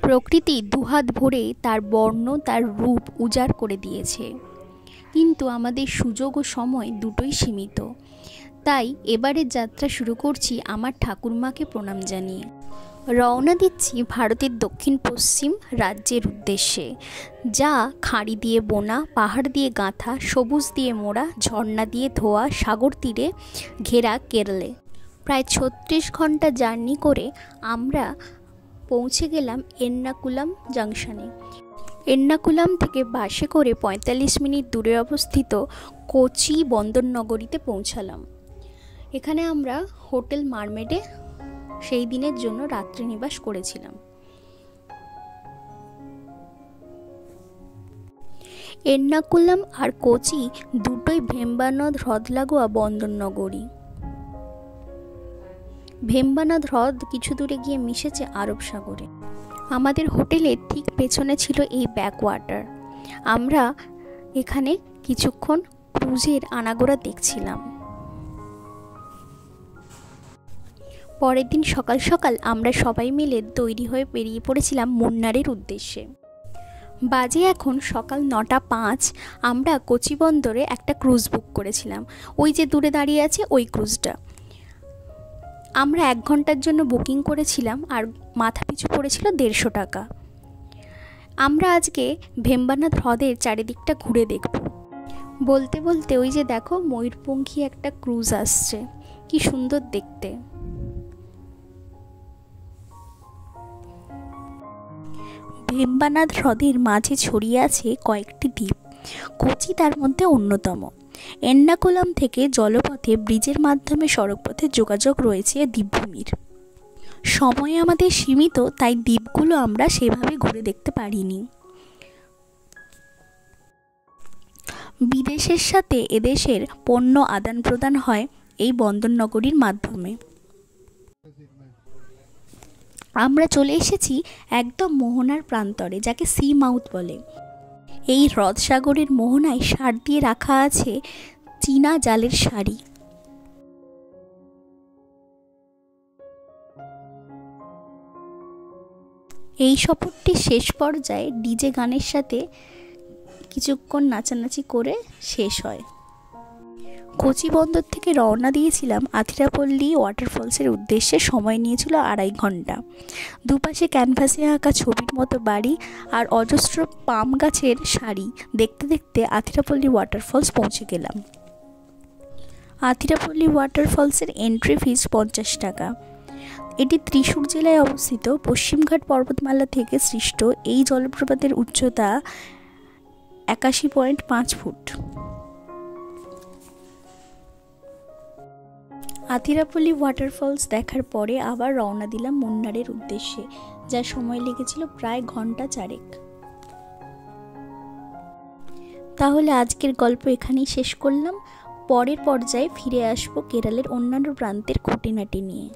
প্রকৃতি দুহাত ভরে তার বর্ণ তার রূপ উজাড় করে দিয়েছে, কিন্তু আমাদের সুযোগ ও সময় দুটোই সীমিত। তাই এবারের যাত্রা শুরু করছি আমার ঠাকুরমাকে প্রণাম জানিয়ে। রওনা দিচ্ছি ভারতের দক্ষিণ পশ্চিম রাজ্যের উদ্দেশ্যে, যা খাঁড়ি দিয়ে বোনা, পাহাড় দিয়ে গাঁথা, সবুজ দিয়ে মোড়া, ঝর্ণা দিয়ে ধোয়া, সাগর তীরে ঘেরা কেরলে। প্রায় 36 ঘন্টা জার্নি করে আমরা পৌঁছে গেলাম এর্নাকুলাম জাংশনে। এর্নাকুলাম থেকে বাসে করে 45 মিনিট দূরে অবস্থিত কোচি বন্দরনগরীতে পৌঁছালাম। এখানে আমরা হোটেল মারমেডে সেই দিনের জন্য রাত্রি নিবাস করেছিলাম। এর্নাকুলাম আর কোচি দুটোই ভেম্বানাদ হ্রদ লাগোয়া বন্দরনগরী। ভেম্বানাদ হ্রদ কিছু দূরে গিয়ে মিশেছে আরব সাগরে। আমাদের হোটেলের ঠিক পেছনে ছিল এই ব্যাকওয়াটার। আমরা এখানে কিছুক্ষণ ক্রুজের আনাগোড়া দেখছিলাম। পরের দিন সকাল সকাল আমরা সবাই মিলে তৈরি হয়ে বেরিয়ে পড়েছিলাম মুন্নারের উদ্দেশ্যে। বাজে এখন সকাল 9:05। আমরা কোচি বন্দরে একটা ক্রুজ বুক করেছিলাম, ওই যে দূরে দাঁড়িয়ে আছে ওই ক্রুজটা। আমরা 1 ঘন্টার জন্য বুকিং করেছিলাম, আর মাথা পিছু পড়েছিল 150 টাকা। আমরা আজকে ভেম্বানাদ হ্রদের চারিদিকটা ঘুরে দেখব। বলতে বলতে ওই যে দেখো ময়ূরপঙ্খী একটা ক্রুজ আসছে, কি সুন্দর দেখতে। ভেম্বানাদ হ্রদের মাঝে ছড়িয়ে আছে কয়েকটি দ্বীপ, কোচি তার মধ্যে অন্যতম। এর্নাকুলাম থেকে জলপথে ব্রিজের মাধ্যমে সড়কপথে যোগাযোগ রয়েছে দ্বীপভূমির। সময় আমাদের সীমিত, তাই দ্বীপগুলো আমরা সেভাবে ঘুরে দেখতে পারিনি। বিদেশের সাথে এদেশের পণ্য আদান প্রদান হয় এই বন্দরনগরীর মাধ্যমে। আমরা চলে এসেছি একদম মোহনার প্রান্তরে, যাকে সি মাউথ বলে। এই হ্রদ সাগরের মোহনায় সার দিয়ে রাখা আছে চীনা জালের শাড়ি। এই সফরটির শেষ পর্যায়ে ডিজে গানের সাথে কিছুক্ষণ নাচানাচি করে শেষ হয়। কোচি বন্দর থেকে রওনা দিয়েছিলাম আথিরাপল্লী ওয়াটারফলসের উদ্দেশ্যে। সময় নিয়েছিল 2.5 ঘন্টা। দুপাশে ক্যানভাসে আঁকা ছবির মতো বাড়ি আর অজস্র পাম গাছের সারি দেখতে দেখতে আথিরাপল্লী ওয়াটারফলস পৌঁছে গেলাম। আথিরাপল্লী ওয়াটারফলসের এন্ট্রি ফিস 50 টাকা। এটি ত্রিশূর জেলায় অবস্থিত পশ্চিমঘাট পর্বতমালা থেকে সৃষ্ট এই জলপ্রপাতের উচ্চতা 81.5 ফুট। আথিরাপল্লী ওয়াটারফলস দেখার পরে আবার রওনা দিলাম মুন্নারের উদ্দেশ্যে, যার সময় লেগেছিল প্রায় 1 ঘন্টা 4। তাহলে আজকের গল্প এখানেই শেষ করলাম। পরের পর্যায়ে ফিরে আসবো কেরলের অন্যান্য প্রান্তের খুঁটিনাটি নিয়ে।